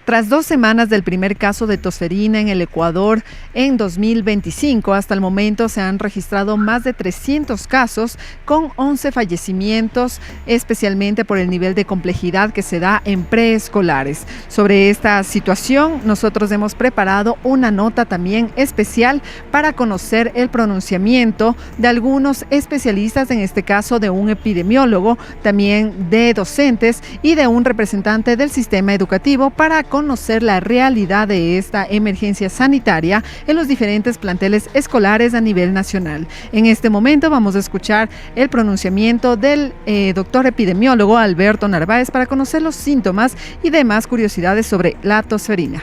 Tras 2 semanas del primer caso de tosferina en el Ecuador en 2025, hasta el momento se han registrado más de 300 casos con 11 fallecimientos, especialmente por el nivel de complejidad que se da en preescolares. Sobre esta situación, nosotros hemos preparado una nota también especial para conocer el pronunciamiento de algunos especialistas, en este caso de un epidemiólogo, también de docentes y de un representante del sistema educativo para conocer la realidad de esta emergencia sanitaria en los diferentes planteles escolares a nivel nacional. En este momento vamos a escuchar el pronunciamiento del doctor epidemiólogo Alberto Narváez para conocer los síntomas y demás curiosidades sobre la tosferina.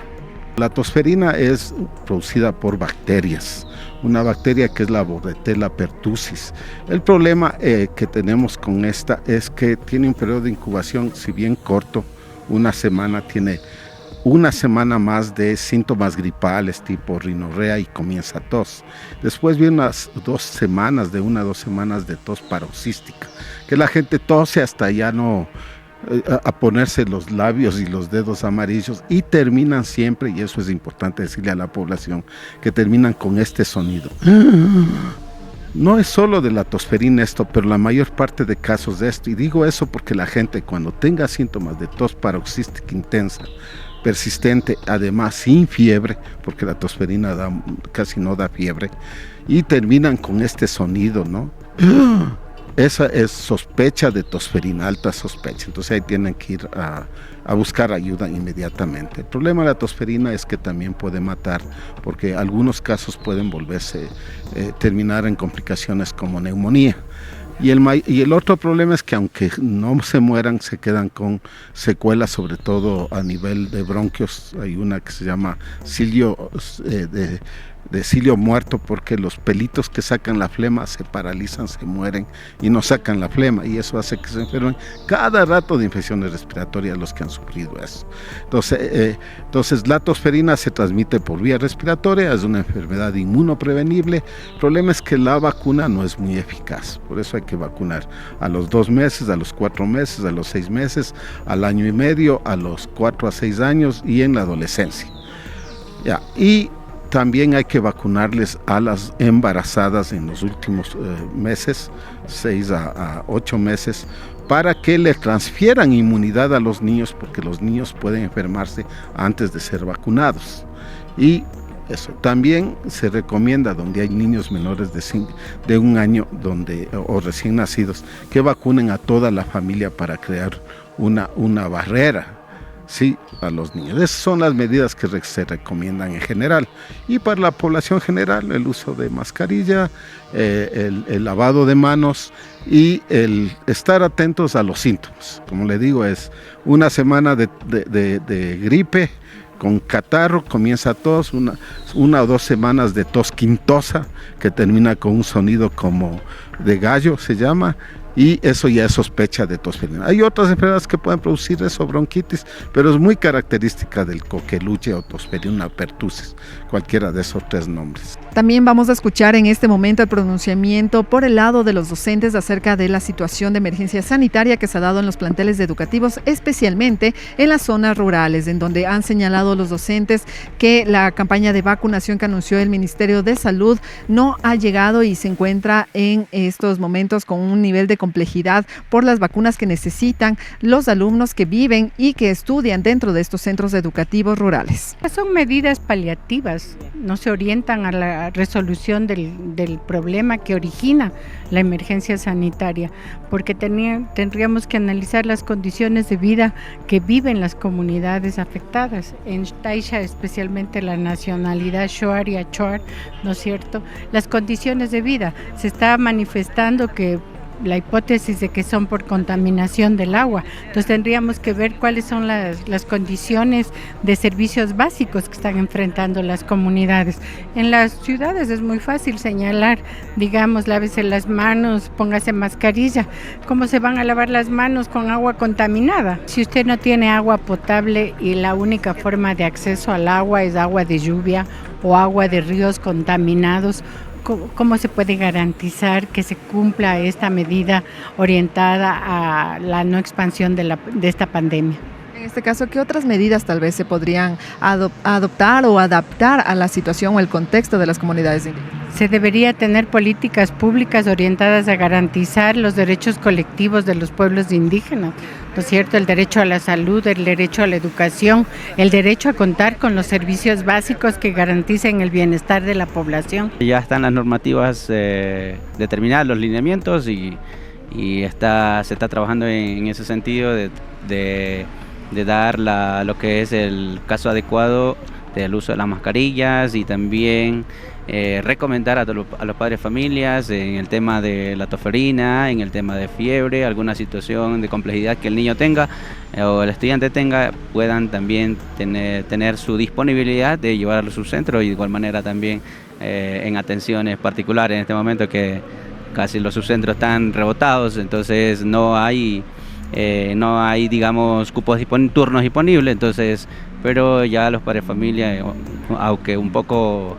La tosferina es producida por bacterias, una bacteria que es la Bordetella pertussis. El problema que tenemos con esta es que tiene un periodo de incubación, si bien corto, una semana, tiene una semana más de síntomas gripales tipo rinorrea y comienza tos. Después viene unas 2 semanas, de 1 a 2 semanas de tos paroxística, que la gente tose hasta ya no a ponerse los labios y los dedos amarillos, y terminan siempre, y eso es importante decirle a la población, que terminan con este sonido. No es solo de la tosferina esto, pero la mayor parte de casos de esto, y digo eso porque la gente cuando tenga síntomas de tos paroxística intensa, persistente, además sin fiebre, porque la tosferina casi no da fiebre, y terminan con este sonido, ¿no? Esa es sospecha de tosferina, alta sospecha, entonces ahí tienen que ir a buscar ayuda inmediatamente. El problema de la tosferina es que también puede matar, porque algunos casos pueden terminar en complicaciones como neumonía. Y el otro problema es que aunque no se mueran, se quedan con secuelas, sobre todo a nivel de bronquios. Hay una que se llama cilio de cilio muerto, porque los pelitos que sacan la flema se paralizan, se mueren y no sacan la flema, y eso hace que se enfermen cada rato de infecciones respiratorias los que han sufrido eso. Entonces la tosferina se transmite por vía respiratoria, es una enfermedad inmunoprevenible. El problema es que la vacuna no es muy eficaz, por eso hay que vacunar a los 2 meses, a los 4 meses, a los 6 meses, al año y medio, a los 4 a 6 años y en la adolescencia. Y también hay que vacunarles a las embarazadas en los últimos meses, 6 a 8 meses, para que le transfieran inmunidad a los niños, porque los niños pueden enfermarse antes de ser vacunados. Y eso también se recomienda, donde hay niños menores de 1 año o recién nacidos, que vacunen a toda la familia para crear una barrera, sí, a los niños. Esas son las medidas que se recomiendan en general. Y para la población general, el uso de mascarilla, el lavado de manos y el estar atentos a los síntomas. Como le digo, es 1 semana de gripe con catarro, comienza tos, 1 o 2 semanas de tos quintosa, que termina con un sonido como de gallo, se llama, y eso ya es sospecha de tosferina. Hay otras enfermedades que pueden producir eso, bronquitis, pero es muy característica del coqueluche o tosferina pertussis, cualquiera de esos 3 nombres. También vamos a escuchar en este momento el pronunciamiento por el lado de los docentes acerca de la situación de emergencia sanitaria que se ha dado en los planteles educativos, especialmente en las zonas rurales, en donde han señalado los docentes que la campaña de vacunación que anunció el Ministerio de Salud no ha llegado y se encuentra en estos momentos con un nivel de complejidad por las vacunas que necesitan los alumnos que viven y que estudian dentro de estos centros educativos rurales. Son medidas paliativas, no se orientan a la resolución del problema que origina la emergencia sanitaria, porque tendríamos que analizar las condiciones de vida que viven las comunidades afectadas. En Taisha, especialmente la nacionalidad Shuar y Achuar, ¿no es cierto? Las condiciones de vida, se está manifestando que la hipótesis de que son por contaminación del agua. Entonces tendríamos que ver cuáles son las condiciones de servicios básicos que están enfrentando las comunidades. En las ciudades es muy fácil señalar, digamos, lávese las manos, póngase mascarilla. ¿Cómo se van a lavar las manos con agua contaminada? Si usted no tiene agua potable y la única forma de acceso al agua es agua de lluvia o agua de ríos contaminados, ¿cómo se puede garantizar que se cumpla esta medida orientada a la no expansión de esta pandemia? En En este caso, ¿qué otras medidas tal vez se podrían adoptar o adaptar a la situación o el contexto de las comunidades indígenas? Se debería tener políticas públicas orientadas a garantizar los derechos colectivos de los pueblos indígenas, ¿no es cierto? El derecho a la salud, el derecho a la educación, el derecho a contar con los servicios básicos que garanticen el bienestar de la población. Ya están las normativas determinadas, los lineamientos y se está trabajando en ese sentido de dar lo que es el caso adecuado del uso de las mascarillas y también recomendar a los padres de familias en el tema de la tosferina, en el tema de fiebre, alguna situación de complejidad que el niño tenga o el estudiante tenga, puedan también tener su disponibilidad de llevar a su centro y de igual manera también en atenciones particulares en este momento que casi los subcentros están rebotados, entonces no hay digamos turnos disponibles, entonces pero ya los padres de familia, aunque un poco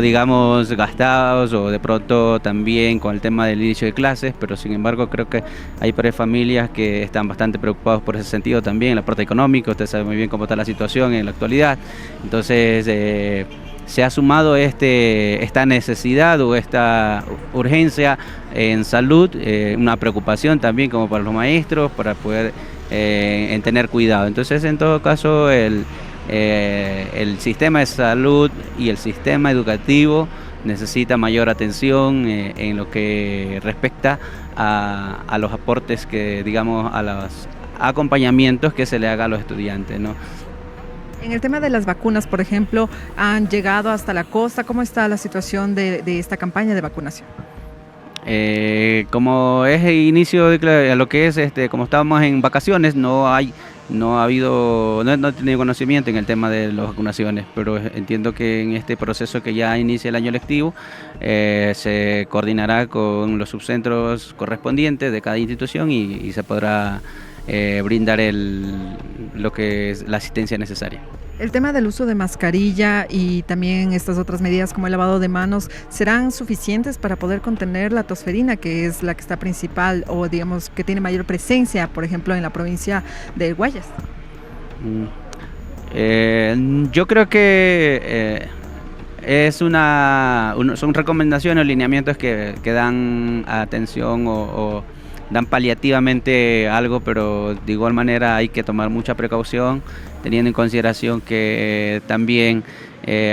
digamos gastados o de pronto también con el tema del inicio de clases, pero sin embargo creo que hay padres de familias que están bastante preocupados por ese sentido también, en la parte económica, usted sabe muy bien cómo está la situación en la actualidad, entonces se ha sumado esta necesidad o esta urgencia en salud, una preocupación también como para los maestros, para poder en tener cuidado. Entonces, en todo caso, el sistema de salud y el sistema educativo necesita mayor atención en lo que respecta a los aportes que, digamos, a los acompañamientos que se le haga a los estudiantes, ¿no? En el tema de las vacunas, por ejemplo, han llegado hasta la costa. ¿Cómo está la situación de esta campaña de vacunación? Como es el inicio de lo que es, como estábamos en vacaciones, no he tenido conocimiento en el tema de las vacunaciones, pero entiendo que en este proceso que ya inicia el año lectivo, se coordinará con los subcentros correspondientes de cada institución y se podrá brindar lo que es la asistencia necesaria. El tema del uso de mascarilla y también estas otras medidas como el lavado de manos, ¿serán suficientes para poder contener la tosferina, que es la que está principal o digamos que tiene mayor presencia, por ejemplo, en la provincia de Guayas? Yo creo que son recomendaciones o lineamientos que dan atención o dan paliativamente algo, pero de igual manera hay que tomar mucha precaución, teniendo en consideración que también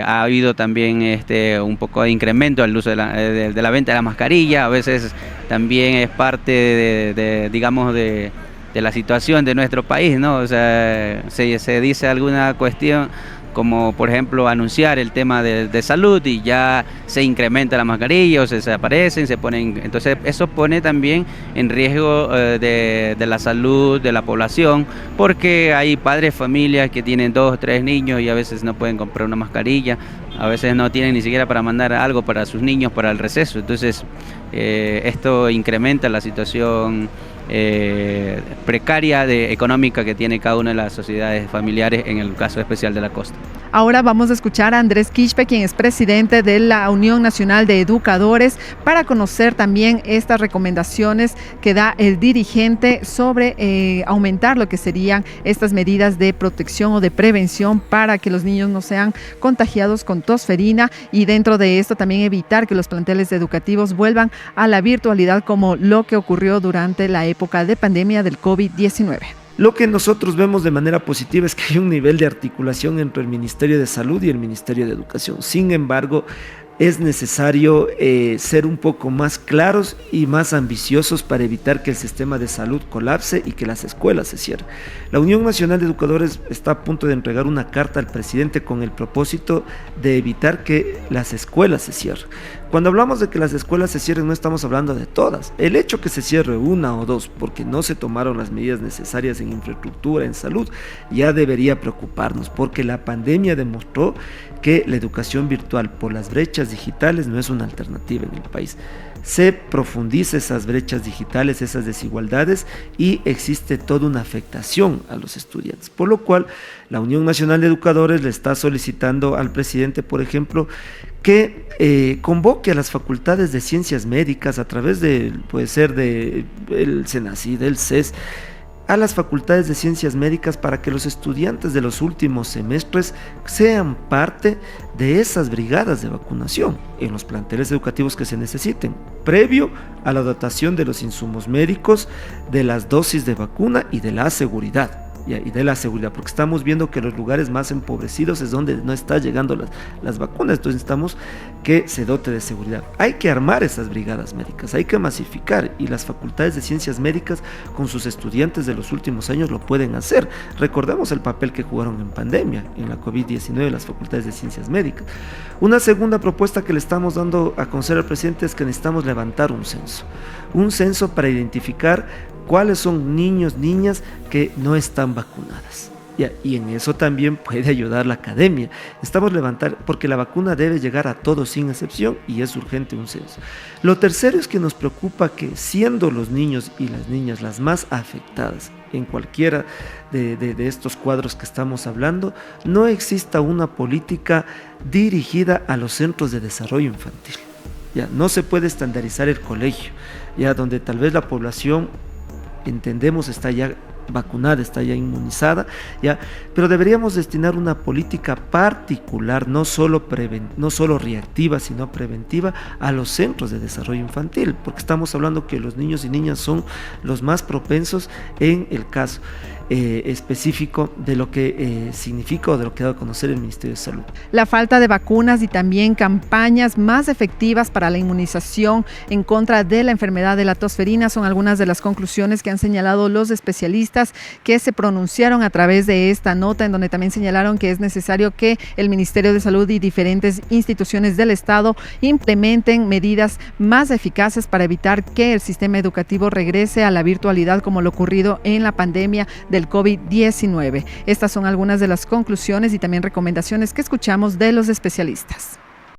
ha habido también un poco de incremento al uso de la venta de la mascarilla, a veces también es parte digamos de la situación de nuestro país, ¿no? O sea, se dice alguna cuestión como por ejemplo anunciar el tema de salud y ya se incrementa la mascarilla o se desaparecen, se ponen, entonces eso pone también en riesgo de la salud de la población, porque hay padres, familias que tienen 2 o 3 niños y a veces no pueden comprar una mascarilla, a veces no tienen ni siquiera para mandar algo para sus niños para el receso, entonces esto incrementa la situación precaria económica que tiene cada una de las sociedades familiares en el caso especial de la costa. Ahora vamos a escuchar a Andrés Quispe, quien es presidente de la Unión Nacional de Educadores, para conocer también estas recomendaciones que da el dirigente sobre aumentar lo que serían estas medidas de protección o de prevención para que los niños no sean contagiados con tosferina y dentro de esto también evitar que los planteles educativos vuelvan a la virtualidad como lo que ocurrió durante la época de pandemia del COVID-19. Lo que nosotros vemos de manera positiva es que hay un nivel de articulación entre el Ministerio de Salud y el Ministerio de Educación. Sin embargo, es necesario ser un poco más claros y más ambiciosos para evitar que el sistema de salud colapse y que las escuelas se cierren. La Unión Nacional de Educadores está a punto de entregar una carta al presidente con el propósito de evitar que las escuelas se cierren. Cuando hablamos de que las escuelas se cierren, no estamos hablando de todas. El hecho que se cierre 1 o 2 porque no se tomaron las medidas necesarias en infraestructura, en salud, ya debería preocuparnos, porque la pandemia demostró que la educación virtual por las brechas digitales no es una alternativa en el país. Se profundiza esas brechas digitales, esas desigualdades, y existe toda una afectación a los estudiantes. Por lo cual, la Unión Nacional de Educadores le está solicitando al presidente, por ejemplo, que convoque a las facultades de ciencias médicas a través puede ser del SENACID, del CES, a las facultades de ciencias médicas para que los estudiantes de los últimos semestres sean parte de esas brigadas de vacunación en los planteles educativos que se necesiten, previo a la dotación de los insumos médicos, de las dosis de vacuna y de la seguridad. Porque estamos viendo que los lugares más empobrecidos es donde no está llegando las vacunas, entonces necesitamos que se dote de seguridad. Hay que armar esas brigadas médicas, hay que masificar, y las facultades de ciencias médicas con sus estudiantes de los últimos años lo pueden hacer. Recordemos el papel que jugaron en pandemia, en la COVID-19, las facultades de ciencias médicas. Una segunda propuesta que le estamos dando a conocer al presidente es que necesitamos levantar un censo para identificar cuáles son niños, niñas que no están vacunadas. Y en eso también puede ayudar la academia. Estamos levantando, porque la vacuna debe llegar a todos sin excepción y es urgente un censo. Lo tercero es que nos preocupa que, siendo los niños y las niñas las más afectadas en cualquiera de estos cuadros que estamos hablando, no exista una política dirigida a los centros de desarrollo infantil. No se puede estandarizar el colegio, donde tal vez la población, entendemos, está ya vacunada, está ya inmunizada, pero deberíamos destinar una política particular, no solo reactiva, sino preventiva, a los centros de desarrollo infantil, porque estamos hablando que los niños y niñas son los más propensos en el caso específico de lo que significa o de lo que ha dado a conocer el Ministerio de Salud. La falta de vacunas y también campañas más efectivas para la inmunización en contra de la enfermedad de la tosferina son algunas de las conclusiones que han señalado los especialistas que se pronunciaron a través de esta nota, en donde también señalaron que es necesario que el Ministerio de Salud y diferentes instituciones del Estado implementen medidas más eficaces para evitar que el sistema educativo regrese a la virtualidad como lo ocurrido en la pandemia del COVID-19. Estas son algunas de las conclusiones y también recomendaciones que escuchamos de los especialistas.